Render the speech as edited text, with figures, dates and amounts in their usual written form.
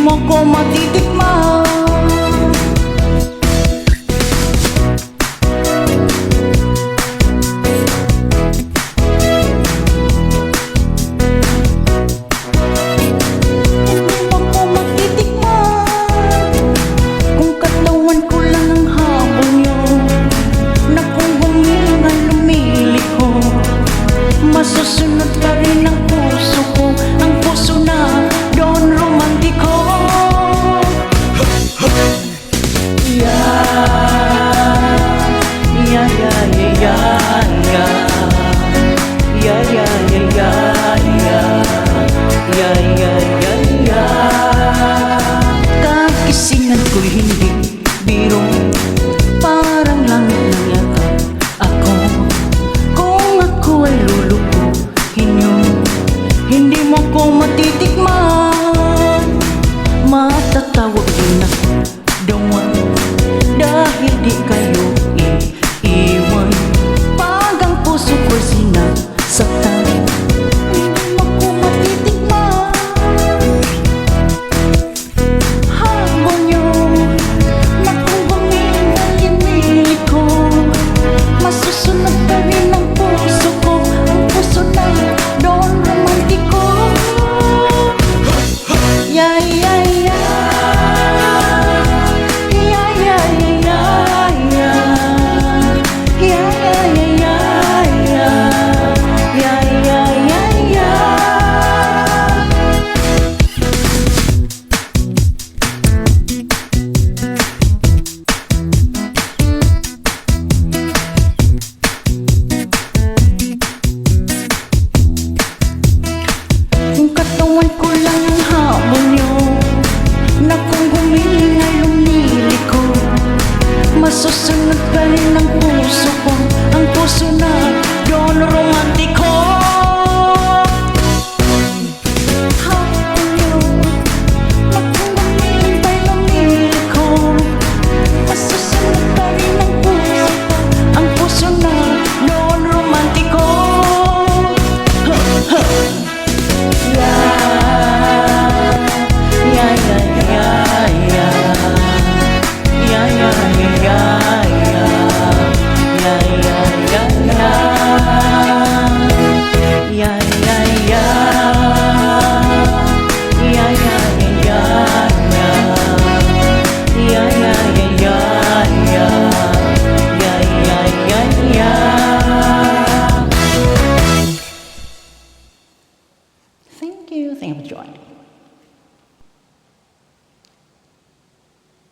mo ko matitikman. Masusunod pa rin ang puso ko, ang puso na doon romantiko. Yeah, yeah, yeah, yeah, yeah, yeah, yeah, yeah, yeah, yeah, yeah, yeah, yeah. Kagisingan ko'y hindi biro, parang langit ng yakap ako. Kung ako ay lulukuhin niyo, hindi mo ko matitik